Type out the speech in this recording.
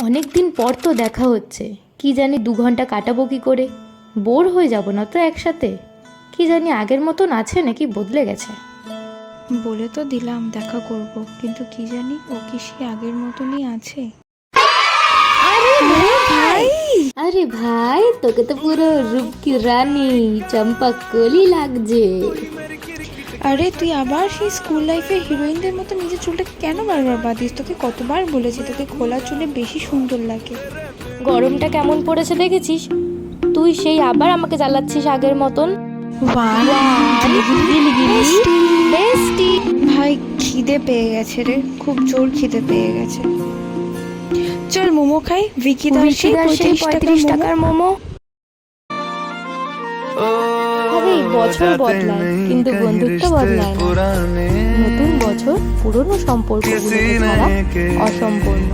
অনেক দিন পর তো দেখা হচ্ছে, কি জানি 2 ঘন্টা কাটাবো কি করে? বোর হয়ে যাব না তো একসাথে? কি জানি আগের মতন আছে নাকি বদলে গেছে? বলে তো দিলাম দেখা করব, কিন্তু কি জানি ও কি সে আগের মতনই আছে। আরে ভাই, আরে ভাই, তোকে তো পুরো রূপ কি রানী চম্পা কলি লাগছে। আরে তুই আবার সেই স্কুল লাইফের হিরোইনদের মতো নিজের চুলটাকে কেন বারবার বাঁধিস? তোকে কতবার বলেছি তোকে খোলা চুলে বেশি সুন্দর লাগে। গরমটা কেমন পড়েছে দেখেছিস? তুই সেই আবার আমাকে জ্বালাচ্ছিস আগের মতন। বেস্টি। ভাই খিদে পেয়ে গেছে রে, খুব জোর খিদে পেয়ে গেছে। চল মোমো খাই, ভিকিদার সেই 35 টাকার মোমো। আরে বছর বদলায় কিন্তু বন্ধুত্ব বদলায় না। নতুন বছর পুরনো সম্পর্কগুলোকে ছাড়া অসম্পূর্ণ।